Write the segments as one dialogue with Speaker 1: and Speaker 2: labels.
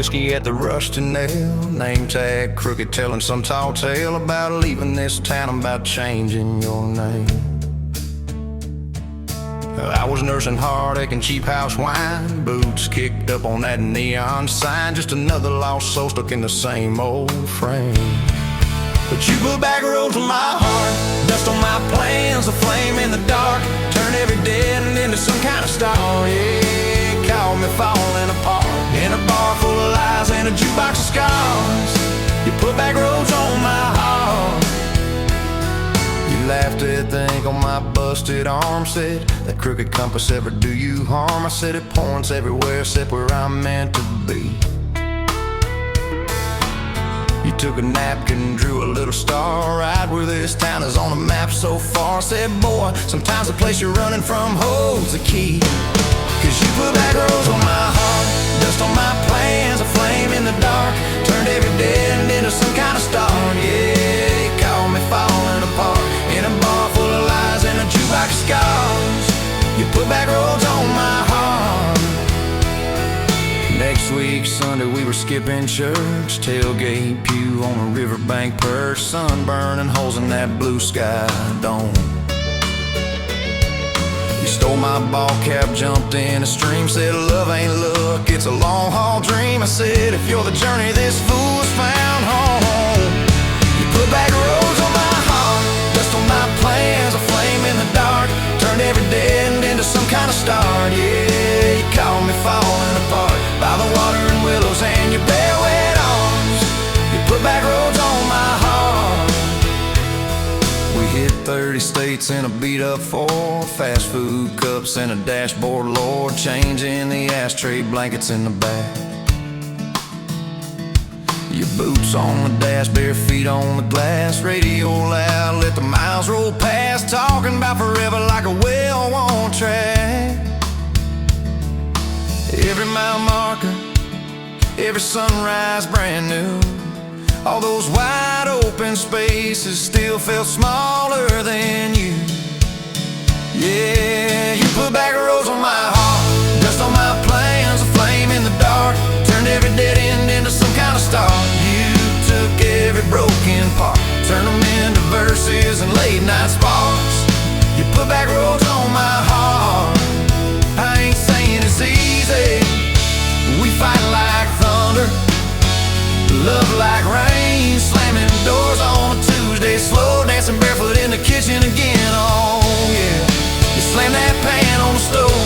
Speaker 1: whiskey at the Rusty Nail. Name tag crooked, telling some tall tale about leaving this town, about changing your name. I was nursing heartache and cheap house wine, boots kicked up on that neon sign, just another lost soul stuck in the same old frame. But you put back roads on my heart, dust on my plans, a flame in the dark, turned every dead end into some kind of star. Yeah, caught me falling apart in a bar full of lies and a jukebox of scars. You put back roads on my heart. You laughed at the ink on my busted arm, said that crooked compass ever do you harm. I said it points everywhere except where I'm meant to be. You took a napkin, drew a little star right where this town is on the map so far. Said, boy, sometimes the place you're running from holds the key. Cause you put back roads on my heart, dust on my plans, a flame in the dark, turned every dead end into some kind of star. Yeah, you caught me falling apart in a bar full of lies and a jukebox of scars. You put back roads on my heart. Next week, Sunday, we were skipping church, tailgate pew on a riverbank perch, sun burning holes in that blue sky dome. You stole my ball cap, jumped in a stream, said love ain't luck, it's a long haul dream. I said if you're the journey, this fool's found home. You put back roads on my heart, dust on my plans, a flame in the dark, turned every dead end into some kind of star. Yeah, you caught me falling apart by the water and willows and your bare wet arms. You put back roads on my heart. We hit 30 states in a beat-up Ford, fast food cups and a dashboard, Lord, changing the ashtray blankets in the back. Your boots on the dash, bare feet on the glass, radio loud, let the miles roll past, talking about forever like a well-worn track. Every mile marker, every sunrise brand new. All those wide open spaces still felt smaller than you. Yeah, you put back roads on my heart, dust on my plans, a flame in the dark, turned every dead end into some kind of star. You took every broken part, turned them into verses and late night sparks. You put back roads on my heart. I ain't saying it's easy, we fight like thunder, love like rain, slamming doors on a Tuesday, slow dancing barefoot in the kitchen again. Oh yeah, you slam that pan on the stove,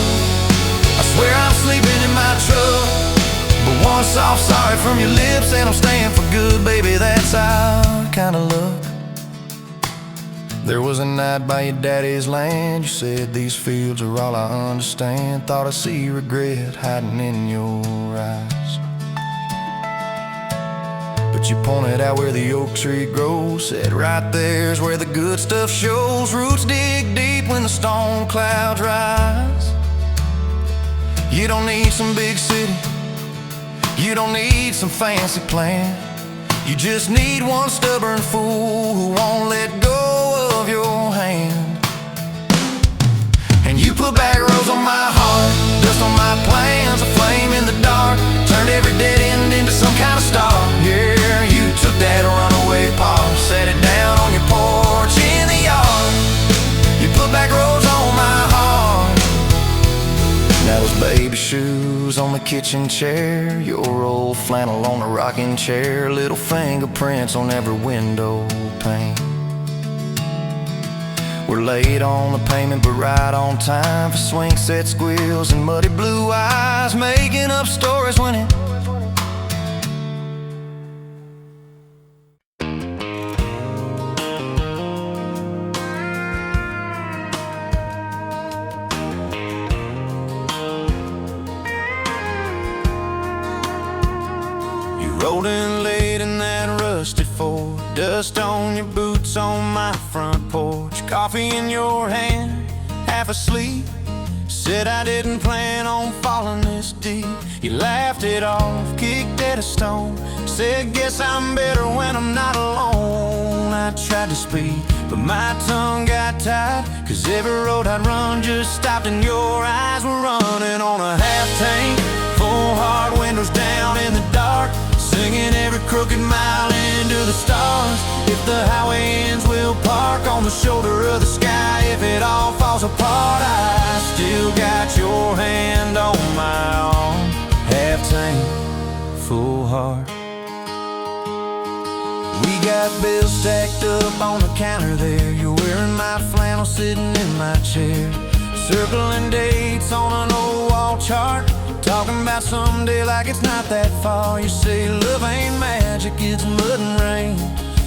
Speaker 1: I swear I'm sleeping in my truck, but one soft sorry from your lips and I'm staying for good, baby, that's our kind of luck. There was a night by your daddy's land, you said these fields are all I understand, thought I see regret hiding in your eyes. But you pointed out where the oak tree grows, said right there's where the good stuff shows, roots dig deep when the storm clouds rise. You don't need some big city, you don't need some fancy plan, you just need one stubborn fool who won't let go of your hand. And you put back roads on my heart, dust on my plans, a flame in the dark, turned every dead end into some kind of star. Yeah, you took that runaway paw, set it down on your porch in the yard. You put back roads on my heart. Now those baby shoes on the kitchen chair, your old flannel on the rocking chair, little fingerprints on every window pane. We're late on the payment but right on time for swing set squeals and muddy blue eyes, making up stories when it rolling late in that rusty Ford, dust on your boots on my front porch, coffee in your hand, half asleep, said I didn't plan on falling this deep. You laughed it off, kicked at a stone, said guess I'm better when I'm not alone. I tried to speak, but my tongue got tied, cause every road I'd run just stopped and your eyes were running on a half tank, full hard windows down in the dark. singing every crooked mile into the stars. If the highway ends, we'll park on the shoulder of the sky. If it all falls apart, I still got your hand on my arm. Half tank, full heart. We got bills stacked up on the counter there. You're wearing my flannel, sitting in my chair, circling dates on an old wall chart, talking about someday like it's not that far. You say love ain't magic, it's mud and rain.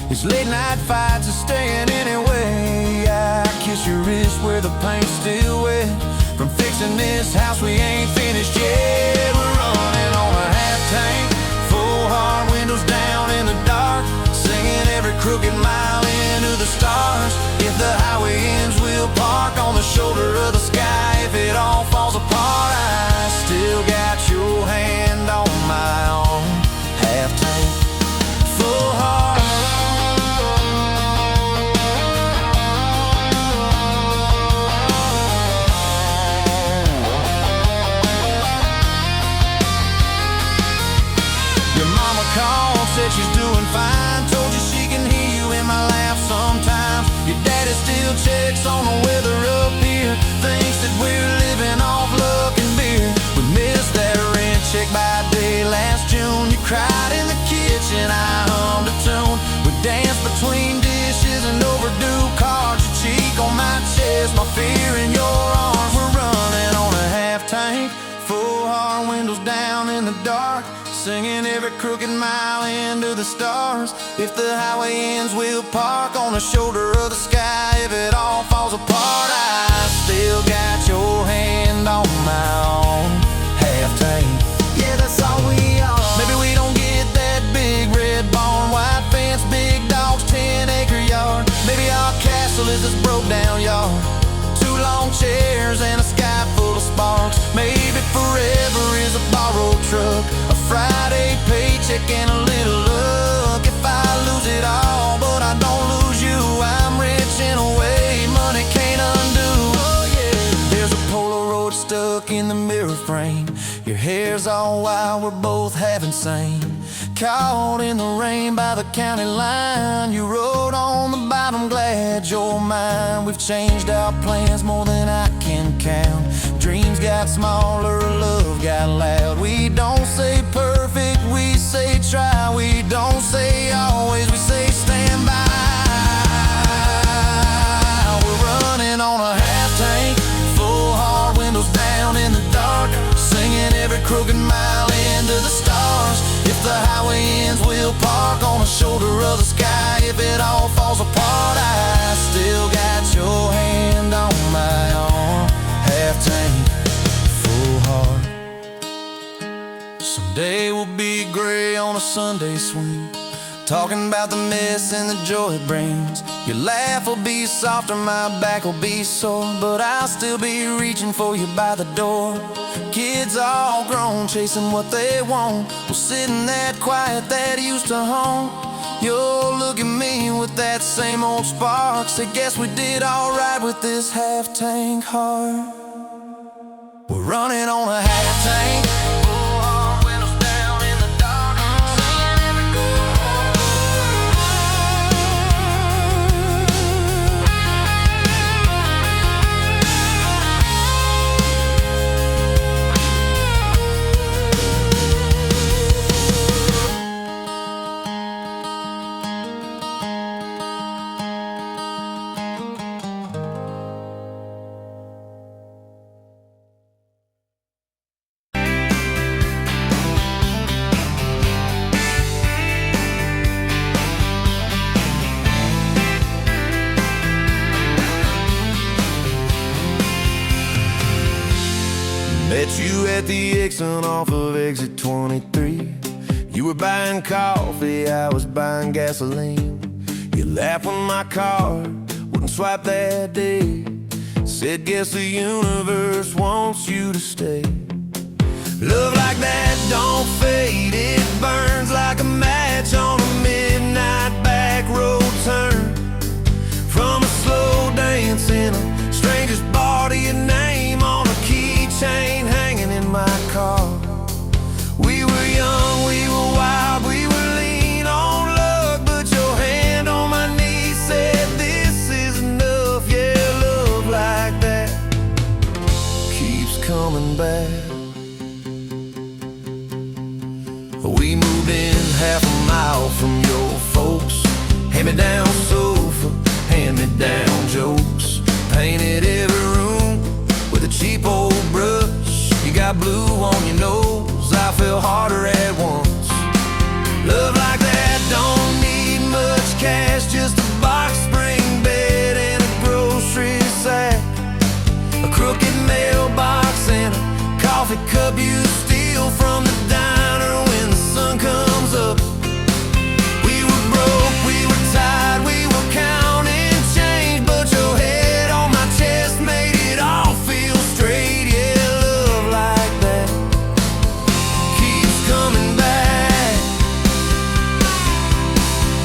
Speaker 1: It's late night fights are staying anyway. I kiss your wrist where the paint's still wet from fixing this house we ain't finished yet. We're running on a half tank, full heart, windows down in the dark, singing every crooked mile into the stars. If the highway ends, we'll park on the shoulder of the sky. If it all falls apart, I still got your hand on my arm. Half tank, full heart. Your mama called, said she's doing fine, told you she can hear you in my laugh sometimes. Your daddy still checks on the weather up here, thinks that we're living off luck and beer. We missed that rent check by day last June. You cried in the kitchen, I hummed a tune. We danced between dishes and overdue cards. Your cheek on my chest, my fear in your arms. We're running on a half tank, full heart, windows down in the dark, singing every crooked mile into the stars. If the highway ends, we'll park on the shoulder of the sky. If it all falls apart, I still got your hand on my arm. Half tank, yeah, that's all we are. Maybe we don't get that big red barn, white fence, big dogs, 10-acre yard. Maybe our castle is this broke down yard, 2 long chairs and a sky full of sparks. Maybe forever is a borrowed truck, a Friday paycheck and a little luck. If I lose it all, but I don't lose you, I'm rich in a way money can't undo. Oh yeah, there's a Polaroid stuck in the mirror frame. Your hair's all wild, we're both half insane. Caught in the rain by the county line. You wrote on the bottom, glad you're mine. We've changed our plans more than I can count. Dreams got smaller, love got loud. We don't say perfect, we say try. We don't say always, we say stand by. We're running on a half tank, full heart, windows down in the dark, singing every crooked mile into the stars. If the highway ends, we'll park on the shoulder of the sky. If it all falls apart, I still got your hand on my arm. Half tank, full heart. Someday we'll be gray on a Sunday swing, talking about the mess and the joy it brings. Your laugh will be softer, my back will be sore, but I'll still be reaching for you by the door. Kids all grown, chasing what they want, we'll sit in that quiet that used to haunt. You'll look at me with that same old spark, say guess we did alright with this half tank heart. We're running on a half tank, full heart, windows down in the dark, singing every Met you at the exit off of exit 23. You were buying coffee, I was buying gasoline. You laughed when my card wouldn't swipe that day. Said, guess the universe wants you to stay. Love like that don't fade, it burns like a match on a midnight back road turn. From a slow dance in a stranger's bar to your name on a keychain hanging in my car. We were young, we were wild, we were painted every room with a cheap old brush. You got blue on your nose, I feel harder at once. Love like that don't need much cash, just a box spring bed and a grocery sack, a crooked mailbox and a coffee cup you steal from the diner when the sun comes up. We were broke, we were tired, we were counting change, but your head on my chest made it all feel straight. Yeah, love like that keeps coming back.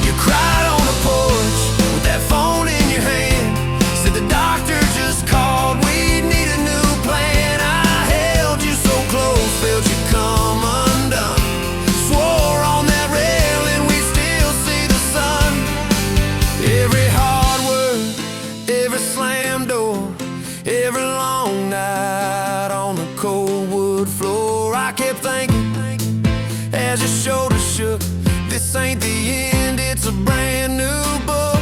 Speaker 1: You cried on the porch with that phone in your hand, said the doctor just called, we need a new plan. I held you so close, felt you come undone, swore on that railing we still see the sun. Every hard word, every slam door, every long night on the cold wood floor, I kept thinking as your shoulders shook, this ain't the end, it's a brand new book.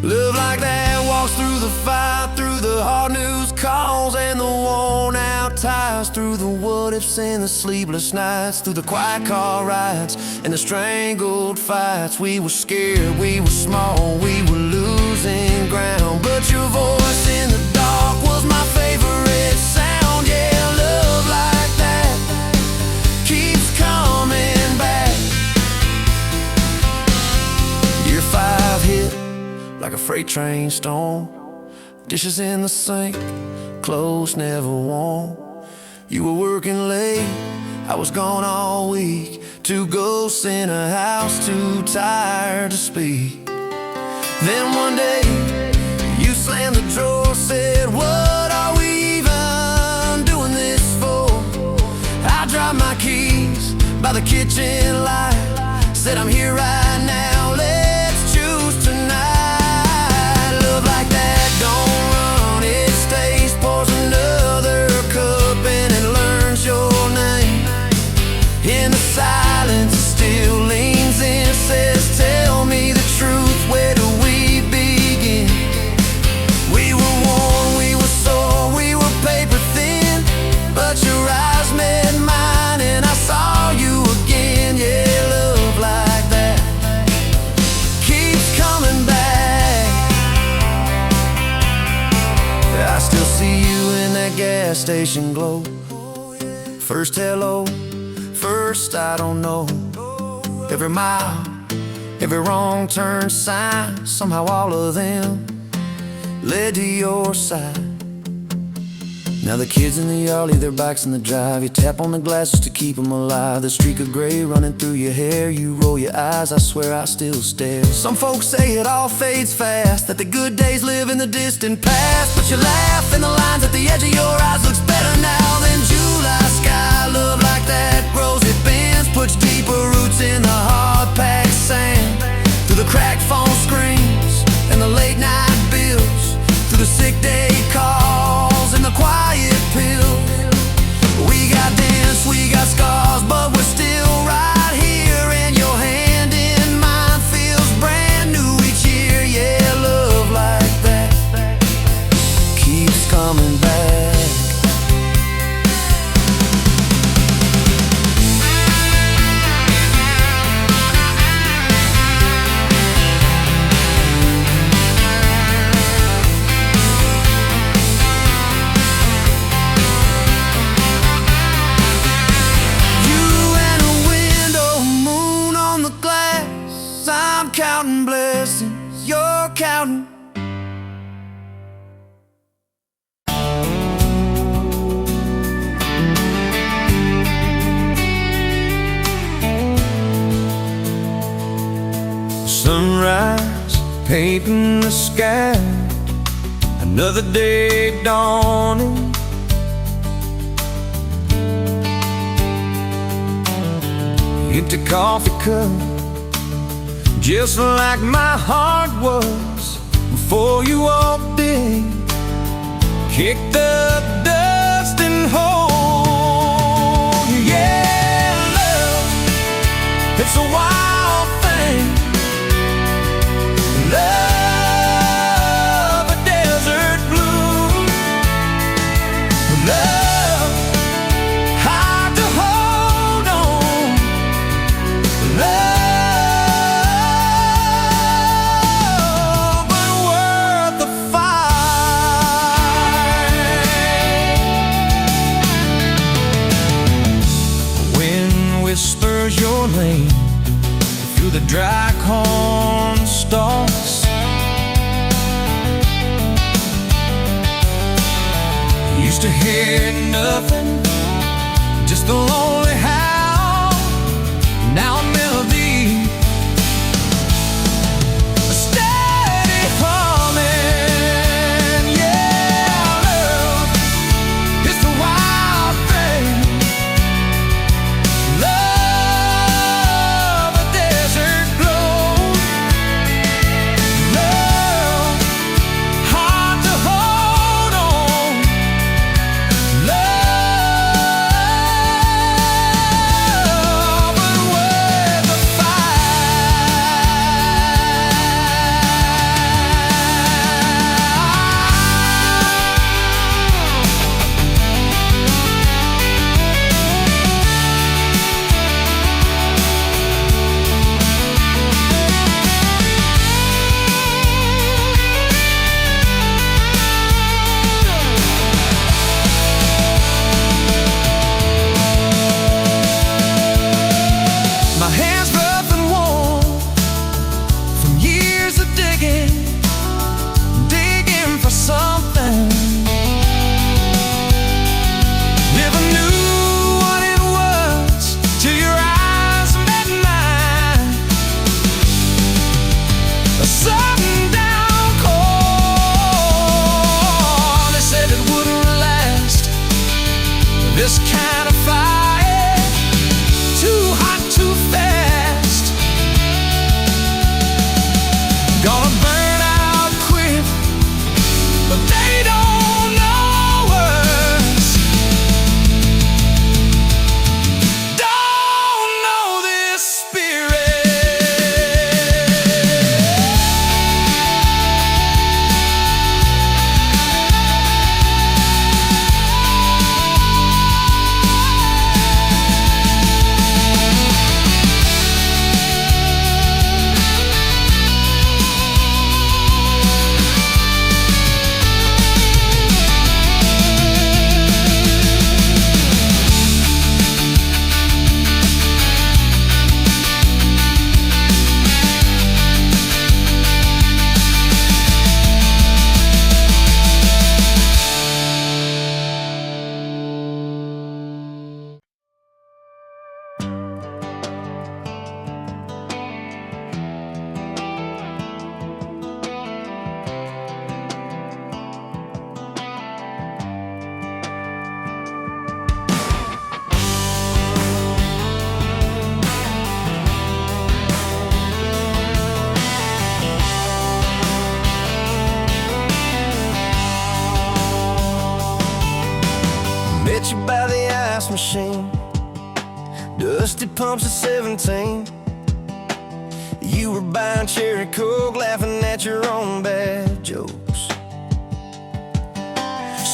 Speaker 1: Love like that walks through the fight, through the hard news calls and the worn out tires, through the what ifs and the sleepless nights, through the quiet car rides and the strangled fights. We were scared, we were small, we were losing ground, but your voice in the dark was my favorite sound. Yeah, love like that keeps coming back. Year 5 hit like a freight train storm, dishes in the sink, clothes never warm. You were working late, I was gone all week, 2 ghosts in a house too tired to speak. Then one day you slammed the drawer, said what are we even doing this for? I dropped my keys by the kitchen light, said I'm here right now, let's choose tonight. Love like that don't run, it stays, pours another cup and it learns your name. In the silence it still leans in, says tell me the truth, where do we begin? We were worn, we were sore, we were paper thin, but your eyes met mine and I saw you again. Yeah, love like that keeps coming back. I still see you in that gas station glow, first hello, first I don't know. Every mile, every wrong turn sign, somehow all of them led to your side. Now the kids in the yard leave their bikes in the drive, you tap on the glasses to keep them alive. The streak of gray running through your hair, you roll your eyes, I swear I still stare. Some folks say it all fades fast, that the good days live in the distant past, but you laugh and the lines at the edge of your eyes looks better now than July sky. Love like that grows, it bends, puts deeper roots in the hard-packed sand, through the cracked phone screens and the late night bills, through the sick day calls and the quiet pills. We got dents, we got scars, but we're still right here, and your hand in mine feels brand new each year. Yeah, love like that keeps coming back. Counting blessings, you're counting. Sunrise painting the sky, another day dawning. Empty coffee cup, just like my heart was before you walked in. Kick the dust and hold you. Yeah, love, it's a wild thing. Love, a desert used to hear nothing, just the lonely howl. Now a melody, a steady humming. Yeah, love is the wild thing. Love a desert glow. Love hard to hold on. Love but worth the My hands rough and worn from years of digging for something. Never knew what it was till your eyes met mine. A sundown call, they said it wouldn't last. This kind of fire, too hot, too fast. Gonna burn out quick, but they don't know us. Don't know this spirit. Met you by the ice machine, dusty pumps at 17. You were buying cherry coke, laughing at your own bad jokes.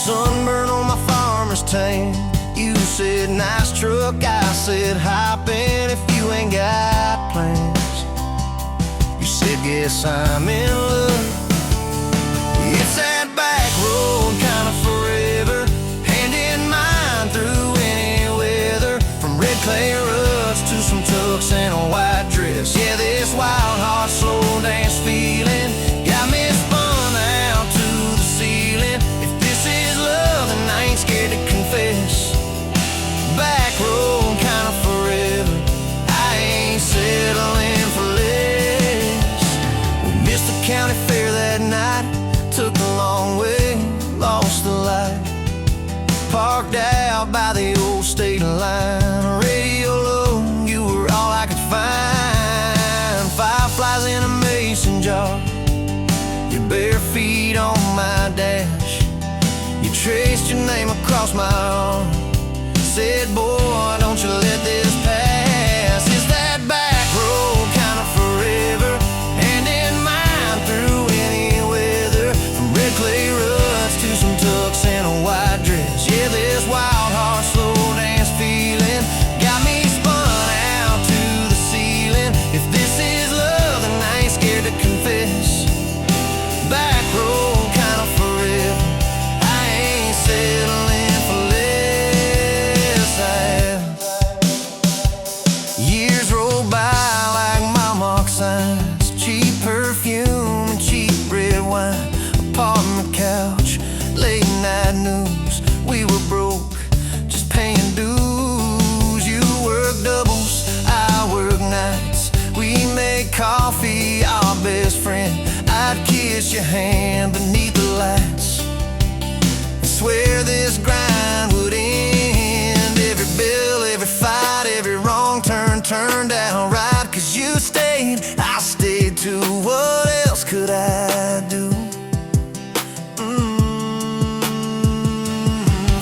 Speaker 1: Sunburn on my farmer's tan. You said nice truck, I said hop in if you ain't got plans. You said guess I'm in love. It's that back road kind of forever, hand in mine through any weather. From red clay ruts to some tucks and a white dress. Yeah, this wild heart slow dance feeling got me spun out to the ceiling. If this is love, then I ain't scared to confess. Back road kind of forever, I ain't settling for less. We missed the county fair that night, took the long way, lost the light. Parked out by the old state line, radio low, you were all I could find. Fireflies in a mason jar, your bare feet on my dash. You traced your name across my arm, said, boy, don't you let this pass. Is that back road kind of forever, hand in mine through any weather. From red clay ruts to some tucks and a white dress. Yeah, this wild heart slow dance feeling got me spun out to the ceiling. If this is love, then I ain't scared to confess. Back road kind of forever, I ain't settling for less. Years roll by like mile mark signs, cheap perfume and cheap red wine, apartment couch, late night news. We best friend, I'd kiss your hand beneath the lights and swear this grind would end. Every bill, every fight, every wrong turn turned out right. Cause you stayed, I stayed too. What else could I do?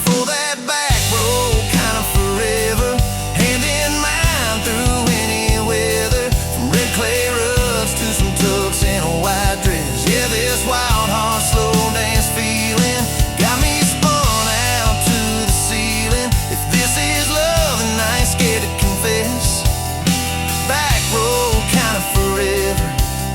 Speaker 1: For that back road kind of forever, hand in mine through any weather. From red clay rugs to some tucks in a white dress. Yeah, this wild heart slow dance feeling got me spun out to the ceiling. If this is love, then I ain't scared to confess. Back road kind of forever,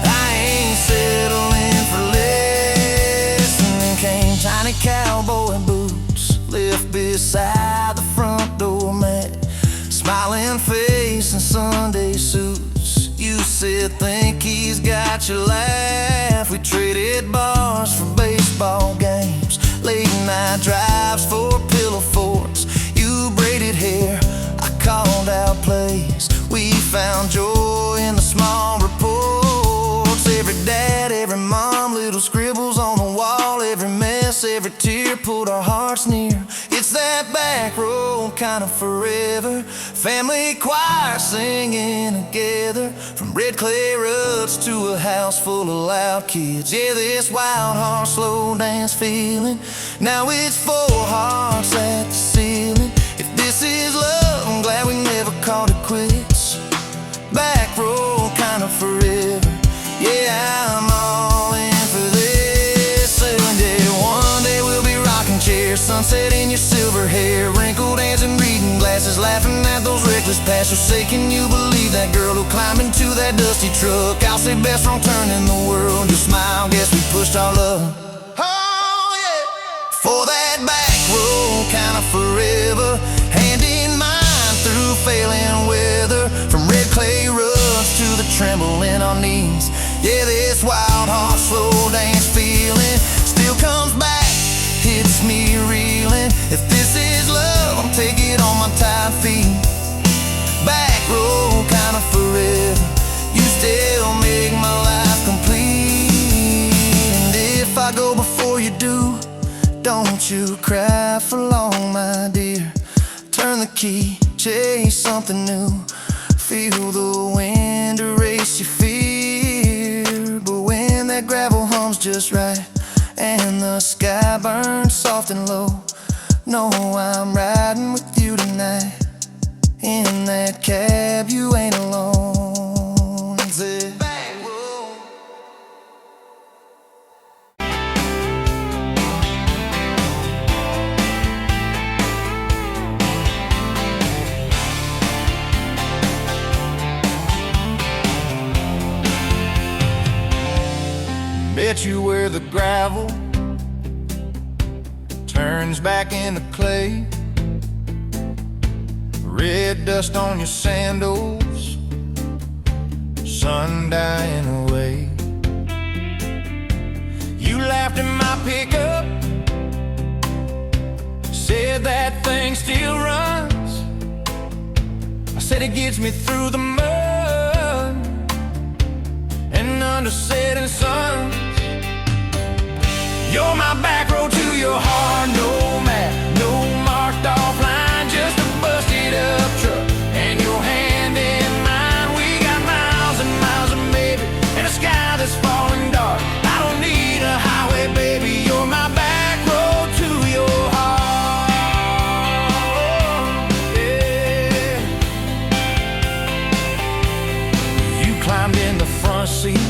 Speaker 1: I ain't settling for less. And then came tiny cowboy boots left beside the front door mat, smiling face and Sunday suits. You said, think he's got your laugh. We traded bars for baseball games, late night drives for pillow forts. You braided hair, I called out plays. We found joy in the small reports. Every dad, every mom, little scribbles on the wall. Every mess, every tear pulled our hearts near. It's that back road kind of forever. Family choir singing together. From red clay rugs to a house full of loud kids. Yeah, this wild heart slow dance feeling. Now it's four hearts at the ceiling. If this is love, I'm glad we never called it quits. Back road kind of forever. Yeah, I'm all in for this. And yeah, one day we'll be rocking chairs, sunset in your silver hair, wrinkled hands and reading glasses, laughing at those reckless pasts. So say, can you believe that girl who climbed into that dusty truck? I'll say best wrong turn in the world. You smile, guess we pushed our luck. Oh yeah, for that back road kind of forever, hand in mine through failing weather. From red clay rugs to the tremble in our knees. Yeah, this wild heart slow dance feeling still comes back, hits me reeling. If this is love, I'll take it on my tired feet. Back road kind of forever, you still make my life complete. And if I go before you do, don't you cry for long, my dear. Turn the key, chase something new. Feel the wind erase your fear. But when that gravel hums just right and the sky burns soft and low, know I'm riding with you tonight. In that cab, you ain't alone. It's it. Bet you where the gravel turns back into clay, red dust on your sandals, sun dying away. You laughed at my pickup, said that thing still runs. I said it gets me through the mud and under setting sun. You're my back road to your heart, no map, no marked off line, just a busted up truck and your hand in mine. We got miles and miles of maybe and a sky that's falling dark. I don't need a highway, baby, you're my back road to your heart. Yeah. You climbed in the front seat,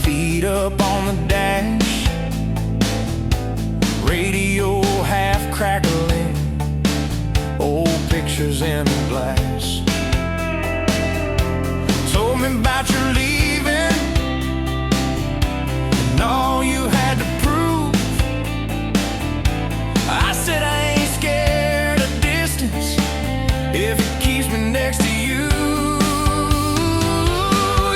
Speaker 1: feet up on the dash, radio half crackling, old pictures in the glass. Told me about your leaving and all you had to prove. I said I ain't scared of distance if it keeps me next to you.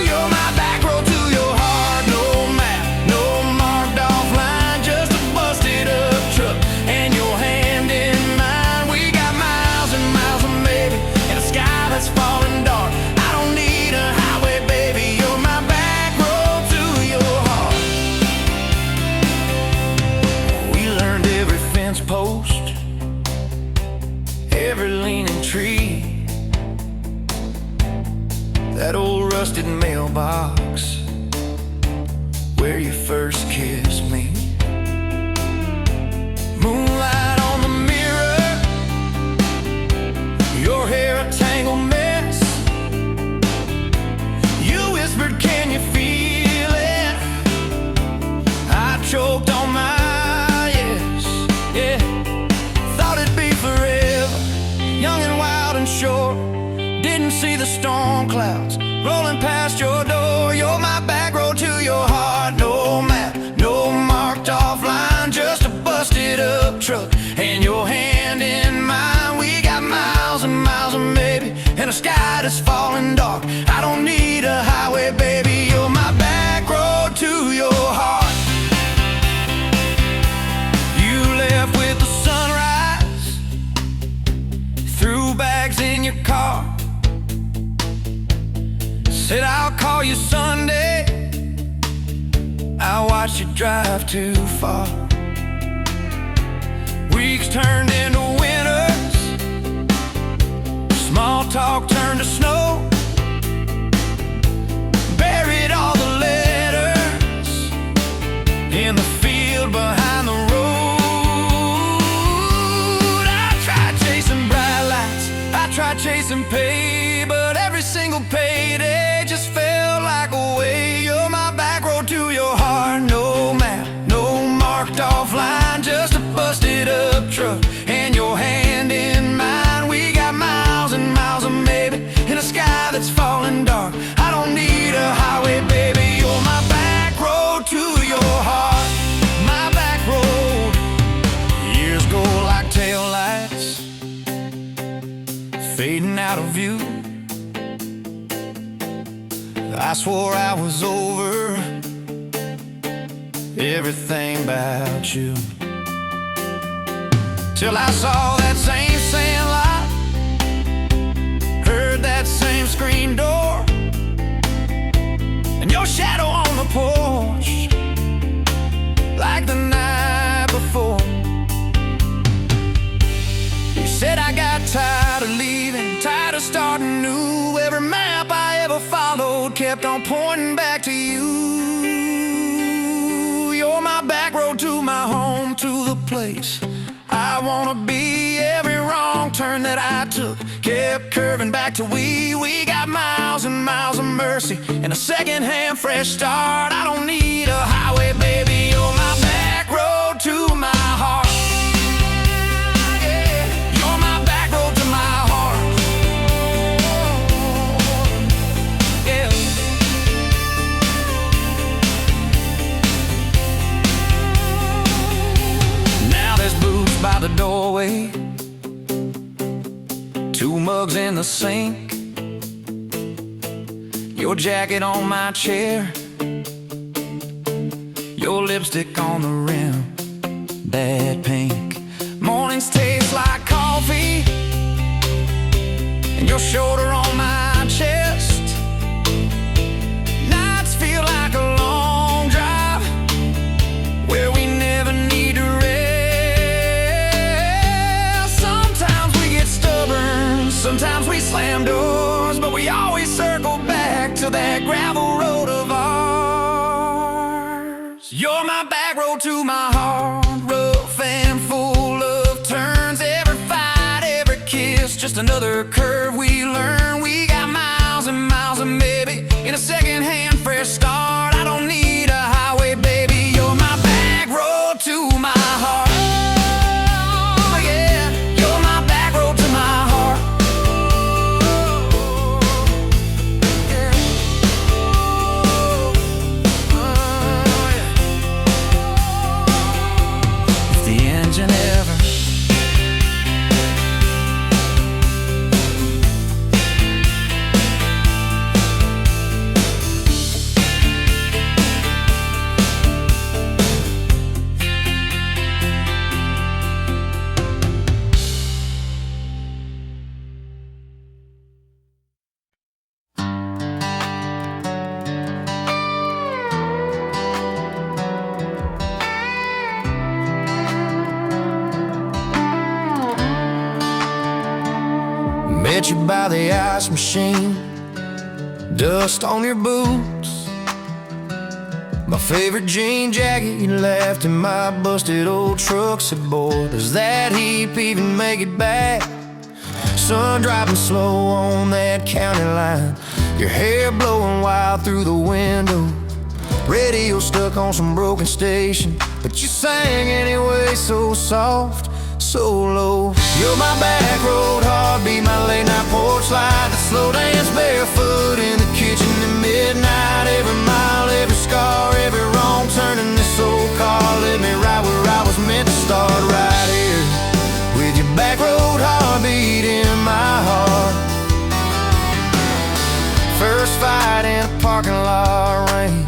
Speaker 1: You're my back road to your heart, no map, no marked off line, just a busted up truck and your hand in mine. We got miles and miles of maybe and a sky that's falling dark. I don't need a highway, baby, you're first kissed me. Moonlight on the mirror, your hair a tangled mess. You whispered, can you feel it? I choked on my yes, yeah. Thought it'd be forever, young and wild and short. Didn't see the storm clouds rolling past your door. You're my back road to your heart. No map, no marked off line, just a busted up truck and your hand in mine. We got miles and miles of maybe, and a sky that's falling dark. I don't need a highway, baby. You're my back road to your heart. You left with the sunrise, threw bags in your car. Said I'll call you Sunday. I watched you drive too far. Weeks turned into winters, small talk turned to snow. Buried all the letters in the field behind the road. I tried chasing bright lights, I tried chasing pay, but every single payday just felt like a way. You're my back road to your heart. No map, no marked off line, just a busted up truck and your hand in mine. We got miles and miles of maybe, in a sky that's falling dark. I don't need a highway, baby. You're my back road to your heart. My back road. Years go like taillights, fading out of view. I swore I was over everything about you, till I saw that same sand lot, heard that same screen door, and your shadow on the porch like the night before. You said I got tired of leaving, tired of starting new. Every map I ever followed kept on pointing back to you. You're my back road to my home, to the place I wanna be. Every wrong turn that I took kept curving back to we. We got miles and miles of mercy and a second-hand fresh start. I don't need a highway, baby. You're my back road to my heart. Yeah, you're my back road to my heart. Yeah. Now there's boots by the doorway, two mugs in the sink, your jacket on my chair, your lipstick on the rim, that pink. Mornings taste like coffee, and your shoulder on my chest. Nights feel like a long drive, where we never need to rest. Sometimes we get stubborn, sometimes we slam doors, but we always circle back to that gravel road of ours. You're my back road to my heart, rough and full of turns. Every fight, every kiss, just another curve we learn. We got miles and miles of maybe, in a second-hand fresh start. I don't need a highway, baby. You're my back road to my heart. Oh, yeah, you're my back road to my heart. Yeah. Oh, yeah. If the engine ever met you by the ice machine, dust on your boots, My favorite jean jacket you left in my busted old truck. Said, boy, does that heap even make it back? Sun driving slow on that county line, your hair blowing wild through the window. Radio stuck on some broken station, but you sang anyway, so soft, so low. You're my back road heartbeat, my late night porch light, the slow dance barefoot in the kitchen at midnight. Every mile, every scar, every wrong turn in this old car led me right where I was meant to start, right here with your back road heartbeat in my heart. First fight in a parking lot rain,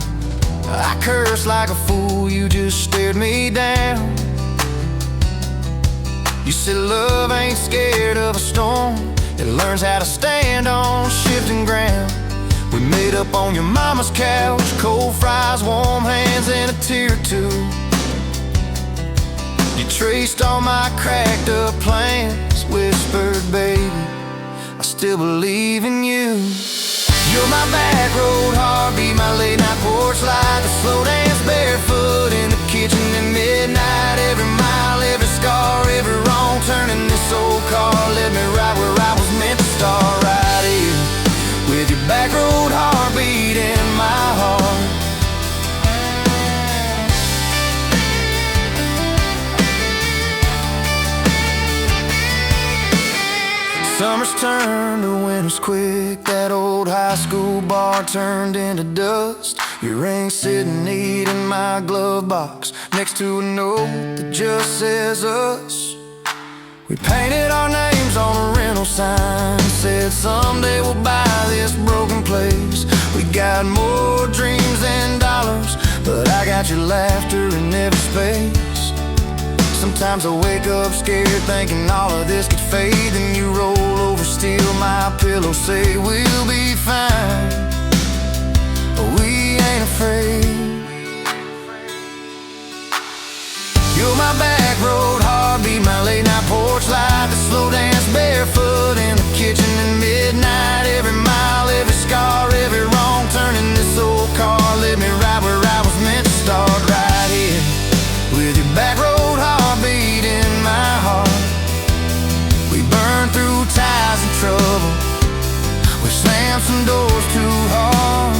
Speaker 1: I cursed like a fool, you just stared me down. You said love ain't scared of a storm, it learns how to stand on shifting ground. We made up on your mama's couch, cold fries, warm hands, and a tear or two. You traced all my cracked up plans, whispered, baby, I still believe in you. You're my back road heartbeat, my late night porch light, the slow dance barefoot in the kitchen at midnight. Every mile, every scar, every wrong turn in this old car led me right where I was meant to start, right here with your back road heartbeat in my heart. Summers turned to winters quick, that old high school bar turned into dust. Your ring sitting neat in my glove box, next to a note that just says us. We painted our names on a rental sign, said someday we'll buy this broken place. We got more dreams than dollars, but I got your laughter in every space. Sometimes I wake up scared thinking all of this could fade, then you roll over, steal my pillow, say we'll be fine, but we ain't afraid. You're my back road heartbeat, my late night porch light, the slow dance barefoot in the kitchen at midnight. Every mile, every scar, every wrong turn in this old car led me right where I was meant to start, right here with your back road heartbeat in my heart. We burned through ties and trouble, we slammed some doors too hard,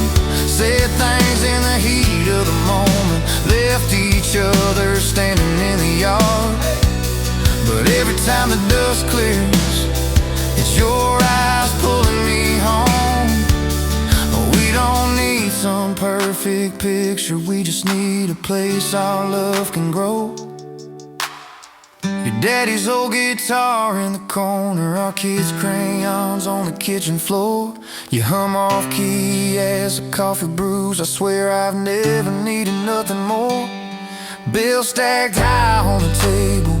Speaker 1: said things in the heat of the moment, left each other standing in the yard. But every time the dust clears, it's your eyes pulling me home. We don't need some perfect picture, we just need a place our love can grow. Your daddy's old guitar in the corner, our kids' crayons on the kitchen floor. You hum off key as the coffee brews, I swear I've never needed nothing more. Bills stacked high on the table,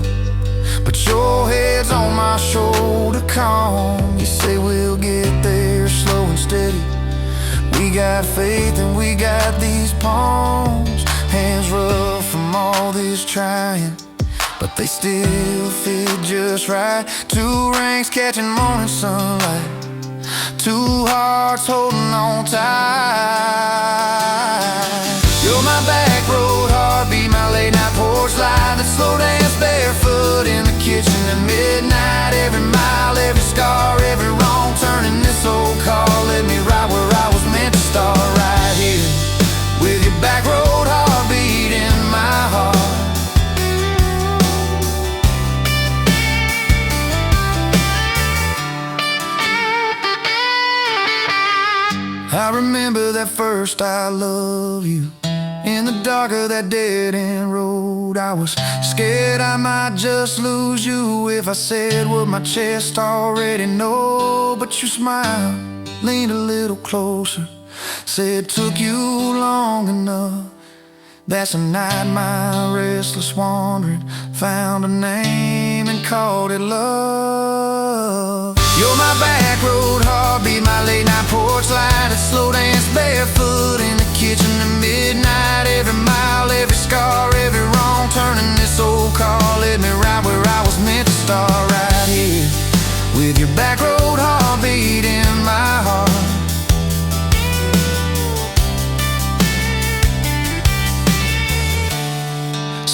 Speaker 1: but your head's on my shoulder, calm. You say we'll get there slow and steady. We got faith and we got these palms, hands rough from all this trying, but they still fit just right. Two rings catching morning sunlight, two hearts holding on tight. You're my back road heartbeat, my late night porch light, that slow dance barefoot in the kitchen at midnight. Every mile, every scar, every wrong turn in this old car led me right where I was meant to start, right here with your back road heartbeat in my heart. I remember that first I love you, in the dark of that dead-end road. I was scared I might just lose you if I said what my chest already know. But you smiled, leaned a little closer, said took you long enough. That's a night my restless wandering found a name and called it love. You're my back road heartbeat, my late night porch light, a slow dance barefoot in the kitchen at midnight. Every mile, every scar, every wrong turn in this old car led me right where I was meant to start, right here with your back road heartbeat in my heart.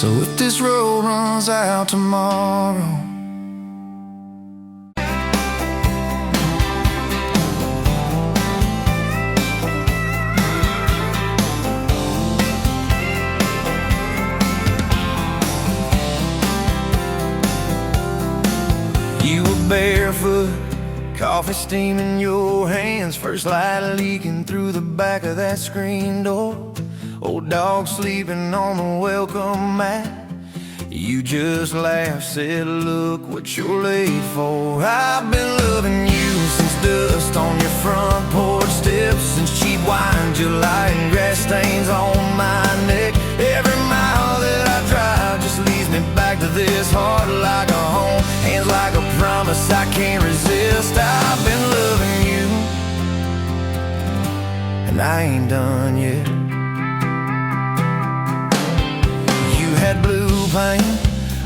Speaker 1: So if this road runs out tomorrow, you were barefoot, coffee steam in your hands, first light leaking through the back of that screen door. Old dog sleeping on the welcome mat. You just laughed, said, look what you're late for. I've been loving you since dust on your front porch steps, since cheap wine, July, and grass stains on my neck. Every mile that I drive just leads me back to this heart like a home, hands like a promise I can't resist. I've been loving you, and I ain't done yet. Had blue paint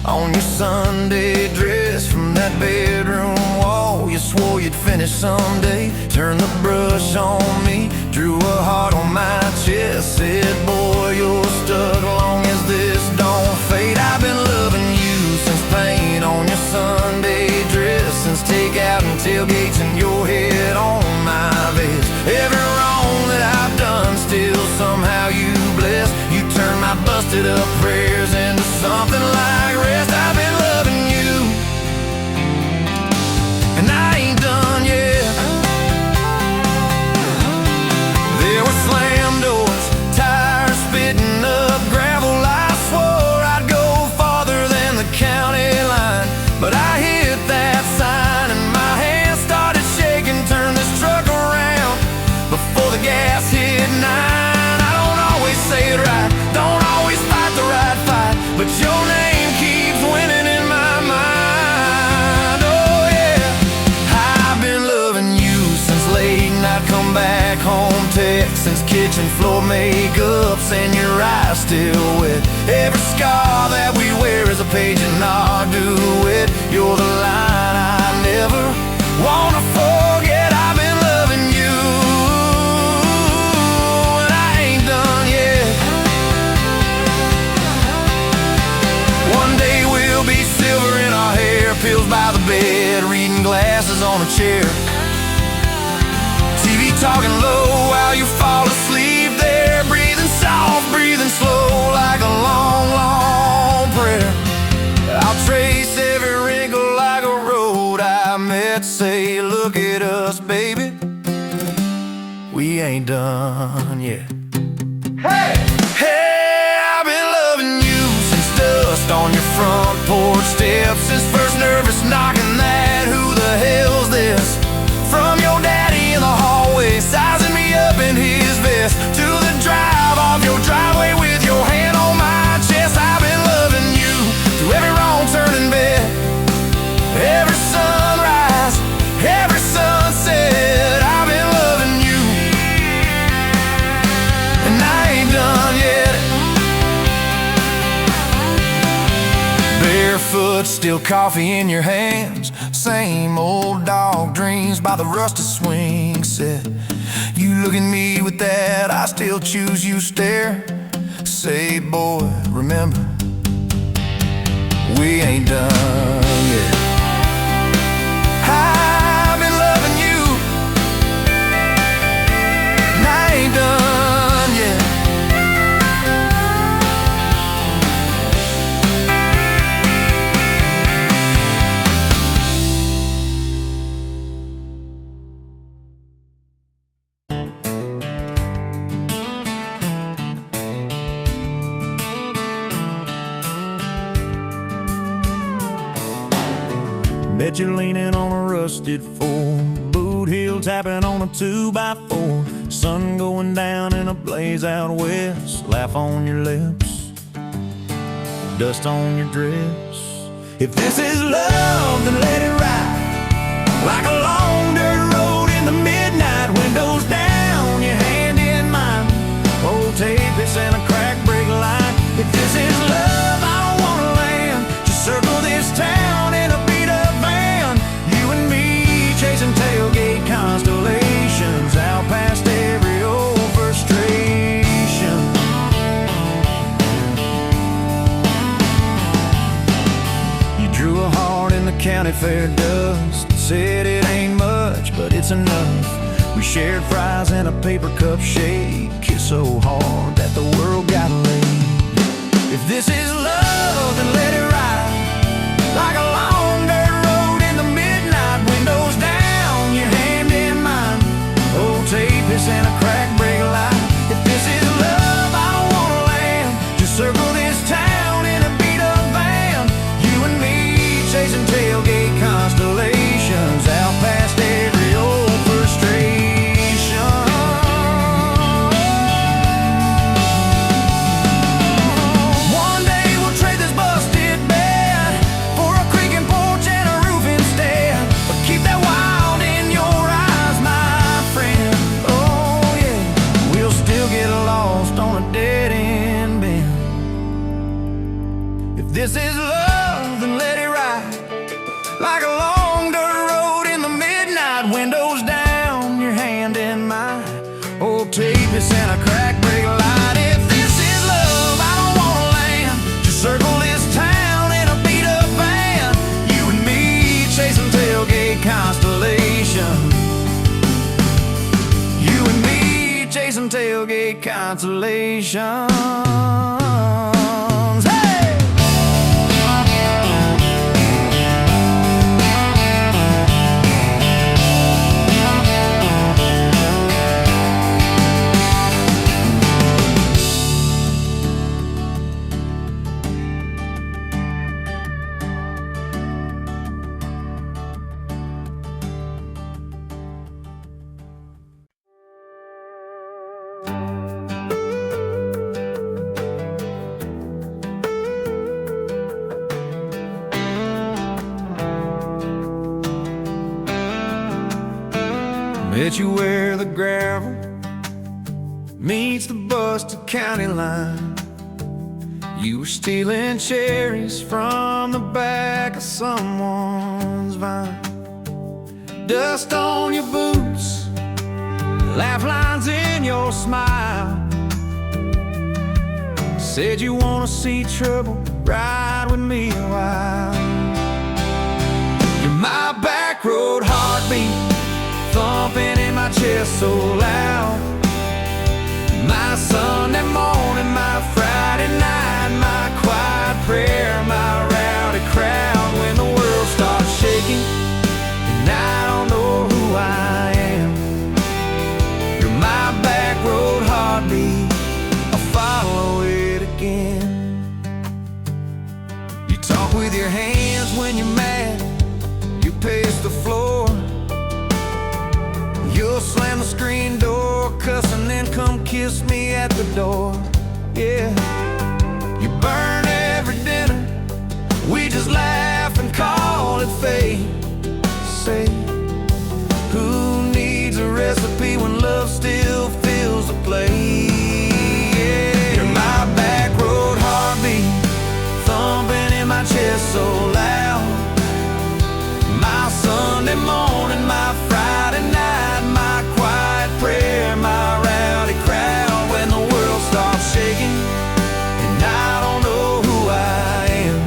Speaker 1: on your Sunday dress from that bedroom wall. You swore you'd finish someday. Turned the brush on me, drew a heart on my chest, said, boy, you're stuck long as this don't fade. I've been loving you since paint on your Sunday dress, since takeout and tailgates and your head on my vest. Every wrong that I've done, still somehow you bless. You turn my busted up prayers into something like rest. I've been loving you, and I ain't done yet. There were slam doors, tires spitting up gravel. I swore I'd go farther than the county line, but I hit that sign and my hands started shaking. Turn this truck around before the gas hit 9. I don't always say it right, don't always fight the right fight, but your name keeps winning in my mind. Oh yeah, I've been loving you since late night come back home text, since kitchen floor makeups and your eyes still wet. Every scar that we wear is a page in our duet. You're the line I never wanna forget. I've been loving you, and I ain't done yet. One day we'll be silver in our hair, pills by the bed, reading glasses on a chair, TV talking low while you fall asleep there, breathing soft, breathing slow like a long, long prayer. I'll trace every wrinkle like a road I met, say, look at us, baby, we ain't done yet. Hey! Hey, I've been loving you since dust on your front porch steps, since first nervous knocking that who the hell's this, from your daddy in the hallway sizing me up in his vest, to the drive off your driveway with your hand on my chest. I've been loving you through every wrong turn in bed, every sunrise, every sunset. I've been loving you, and I ain't done yet. Barefoot, still coffee in your hands, same old dog dreams by the rusted swing set. You look at me with that I still choose you stare, say, boy, remember, we ain't done yet. I've been loving you, and I ain't done yet. Bet you're leaning on a rusted Ford, boot heel tapping on a 2x4, sun going down in a blaze out west, laugh on your lips, dust on your dress. If this is love, then let it ride like a long dirt road in the midnight, windows down, your hand in mine, old tapeits and a crack brake light. If this is love, I don't wanna land, just circle this town in a beat-up van, you and me chasing tailgate constellations out past every old frustration. county fair dust. Said it ain't much, but it's enough. We shared fries and a paper cup shake, kissed so hard that the world got laid. If this is love, then let it ride like a long dirt road in the midnight. Windows down, your hand in mine, old tapeis and a crack brake light. If this is love, I don't wanna land. Just circle this town in a beat-up van. You and me chasing tailgate constellations out past every old frustration. One day we'll trade this busted bed for a creaking porch and a roof instead. But keep that wild in your eyes, my friend. Oh yeah, we'll still get lost on a dead-end bend. If this is love, then let it ride like a long dirt road in the midnight. Windows down, your hand in mine, old tapeis and a crack brake light. If this is love, I don't wanna land. Just circle this town in a beat-up van. You and me chasing tailgate constellation. You and me chasing tailgate constellations. Hey! Met you where the gravel meets the busted county line. You were stealing cherries from the back of someone's vine. Dust on your boots, laugh lines in your smile. Said you wanna see trouble, ride with me a while. You're my back road heartbeat, thumping in my chest so loud. My Sunday morning, my Friday night, my quiet prayer, my rowdy crowd. When the world starts shaking and I don't know who I am, you're my back road heartbeat, I'll follow it again. You talk with your hands when you're mad, you pace the floor. You'll slam the screen door, cuss, and then come kiss me at the door. Yeah, you burn every dinner, we just laugh and call it fate. Say, who needs a recipe when love still fills the plate? Yeah, you're my back road heartbeat, thumping in my chest so loud. My Sunday morning, my Friday night, my quiet prayer, my rowdy crowd. When the world starts shaking and I don't know who I am,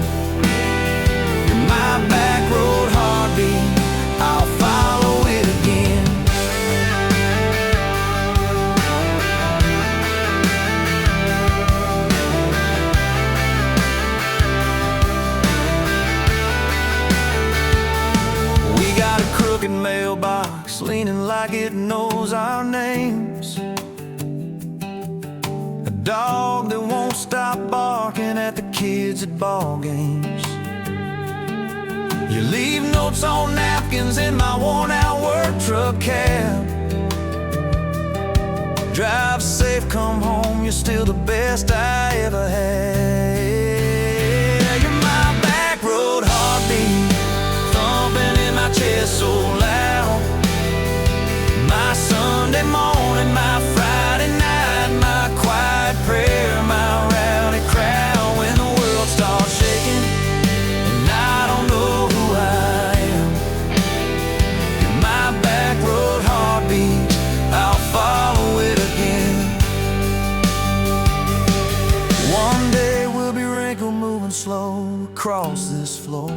Speaker 1: you're my back road heartbeat, I'll follow it again. We got a crooked mailbox leaning like it knows our names. A dog that won't stop barking at the kids at ball games. You leave notes on napkins in my worn-out work truck cab. Drive safe, come home, you're still the best I ever had. You're my back road heartbeat, thumping in my chest so loud. My Sunday morning, my Friday night, my quiet prayer, my rowdy crowd. When the world starts shaking and I don't know who I am, you're my back road heartbeat, I'll follow it again. One day we'll be wrinkled, moving slow across this floor.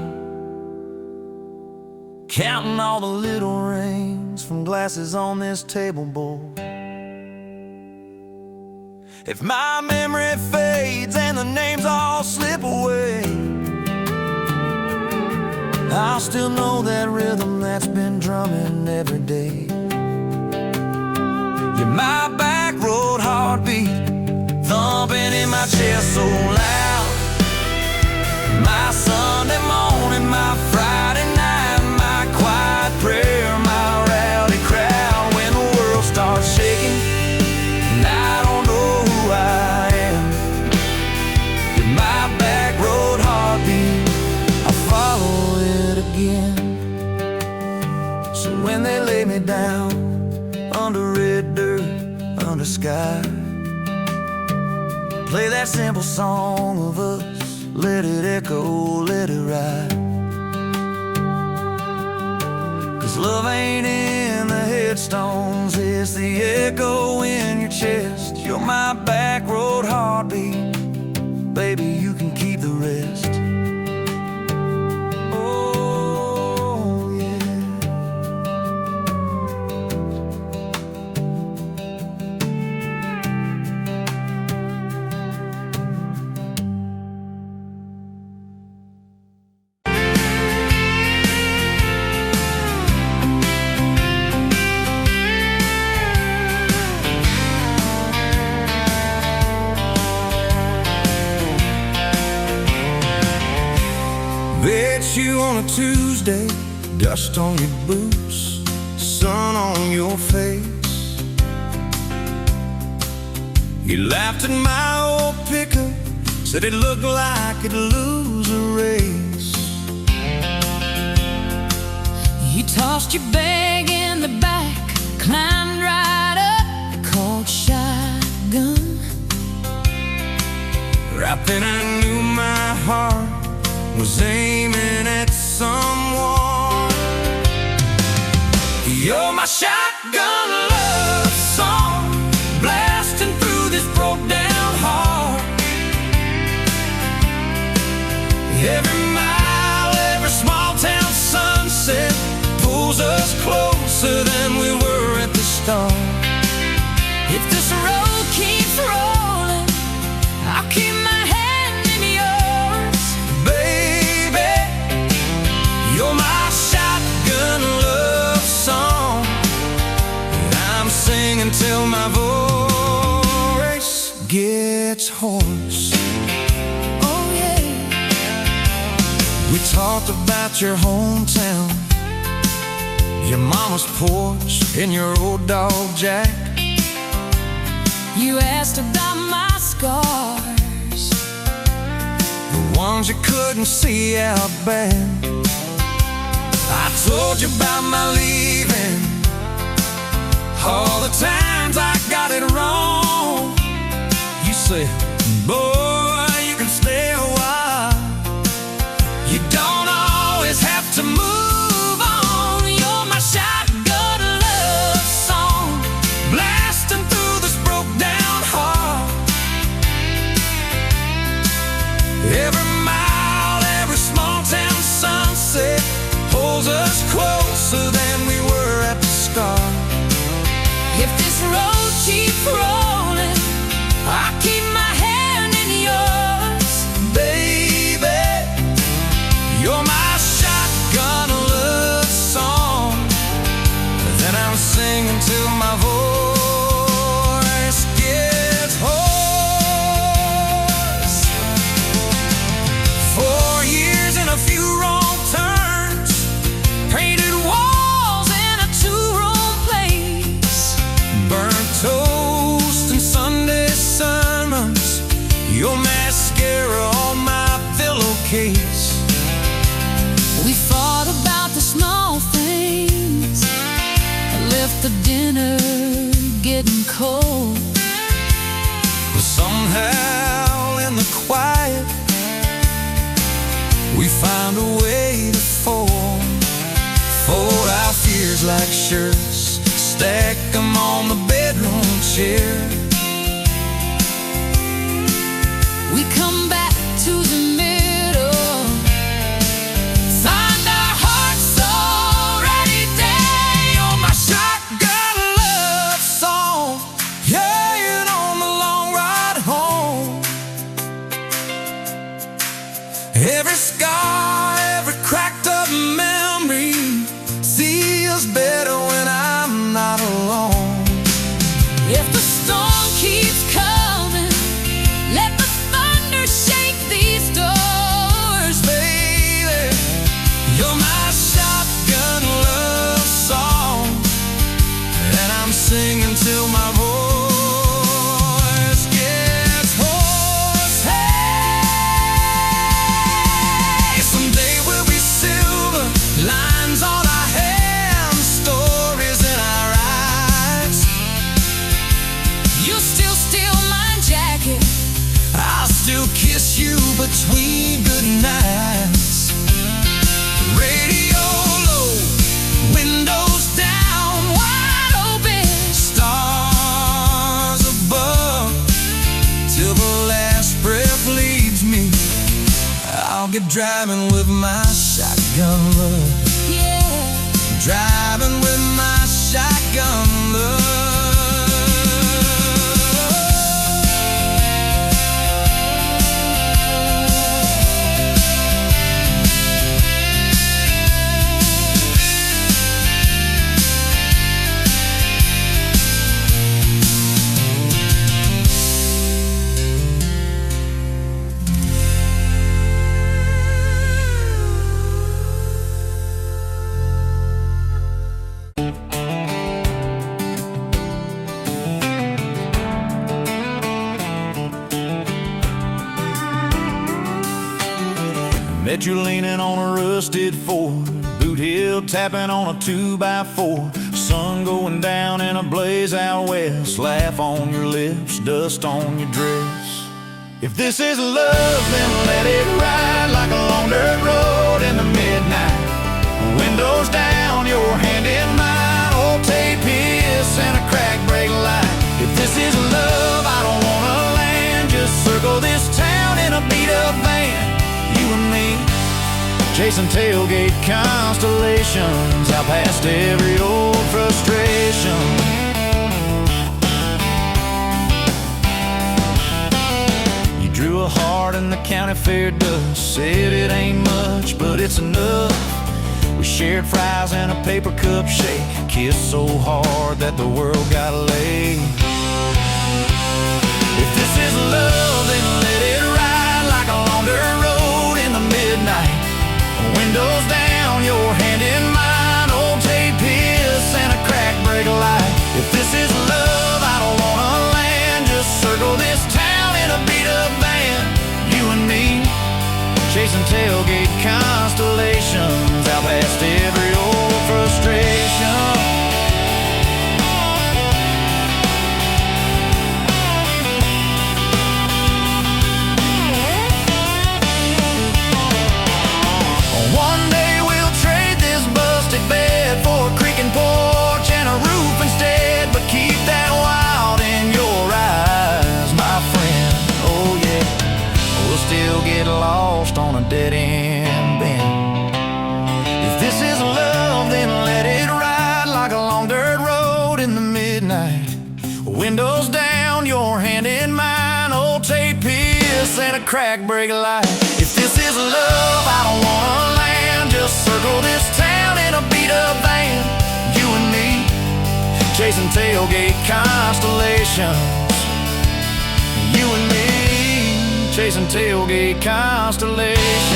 Speaker 1: counting all the little rings from glasses on this table board. If my memory fades and the names all slip away, I'll still know that rhythm that's been drumming every day. You're my back road heartbeat, thumping in my chest so loud. My Sunday morning, my Friday night, my quiet prayer, my rowdy crowd. When the world starts shaking and I don't know who I am, you're my back road heartbeat, I follow it again. So when they lay me down under red dirt, under sky, play that simple song of us, let it echo, let it ride. 'Cause love ain't in the headstones, it's the echo in your chest. You're my back road heartbeat, baby, you can keep the rest. Oh yeah. Bet you on a Tuesday, dust on your boots, sun on your face. You laughed at my old pickup, said it looked like it'd lose a race.
Speaker 2: You tossed your bag in the back, climbed right up, called shotgun.
Speaker 1: Right then I knew my heart was aiming at someone. You're my shotgun love song, blasting through this broke down heart. Every mile, every small town sunset pulls us closer than we were at the start.
Speaker 2: If this road keeps rolling, I'll keep my hand in yours.
Speaker 1: Baby, you're my shotgun love song, and I'm singing till my voice gets hoarse.
Speaker 2: Oh yeah.
Speaker 1: We talked about your hometown, your mama's porch, and your old dog Jack.
Speaker 2: You asked about my scars,
Speaker 1: the ones you couldn't see out back. I told you about my leaving, all the times I got it wrong. You said, boy, you can stay a while, you don't always have to move on. You're my shotgun love song, blasting through this broke down heart. Every mile, every small town sunset pulls us closer than we were at the start.
Speaker 2: if this road keeps rolling, I'll keep my hand in yours.
Speaker 1: Baby, you're my shotgun love song that I'm singing till my voice gets hoarse. 4 years and a few wrong turns, painted walls in a two-room place, burnt toast and Sunday sermons, your mascara on my pillowcase.
Speaker 2: We fought about the small things, left the dinner getting cold.
Speaker 1: But somehow in the quiet, we found a way to fold our fears like shirts, stack them on the bedroom chair.
Speaker 2: We come back to the middle, find our hearts all
Speaker 1: Every scar, every cracked up memory feels better when I'm not alone.
Speaker 2: If the storm keeps coming, let the thunder shake these doors.
Speaker 1: Baby, you're my shotgun love song, and I'm singing till my voice gets hoarse. Hey, someday we'll be silver, lines on our hands, stories in our eyes.
Speaker 2: You still steal my jacket.
Speaker 1: I'll still kiss you between good nights. Radio low, windows down, wide open, stars above, till the last breath leaves me. I'll get driving with my shotgun love.
Speaker 2: Yeah.
Speaker 1: Driving with my shotgun love. Met you leaning on a rusted Ford, boot heel tapping on a 2x4. Sun going down in a blaze out west, laugh on your lips, dust on your dress. If this is love, then let it ride like a long dirt road in the midnight. Windows down, your hand in mine, old tape hiss and a crack brake light. If this is love, I don't wanna land, just circle this town in a beat-up van. You and me, chasing tailgate constellations, out past every old frustration. You drew a heart in the county fair dust, said it ain't much, but it's enough. We shared fries and a paper cup shake, kissed so hard that the world got laid. If this is love, then let it ride like a long dirt road in the midnight. Windows down, your hand in mine, old tape hiss and a crack brake light. If this is love, I don't wanna land, just circle this town in a beat-up van. You and me, chasing tailgate constellations, out past every old frustration. One day we'll trade this busted bed for a creaking porch and a roof instead, but keep that wild in your eyes, my friend. Oh yeah, we'll still get lost on a dead-end bend. If this is love, then let it ride like a long dirt road in the midnight. Windows down, your hand in mine, old tape hiss and a crack brake light. If this is love, I don't wanna land, just circle this town in a beat-up van. You and me, chasing tailgate constellations. You and me, chasing tailgate constellations.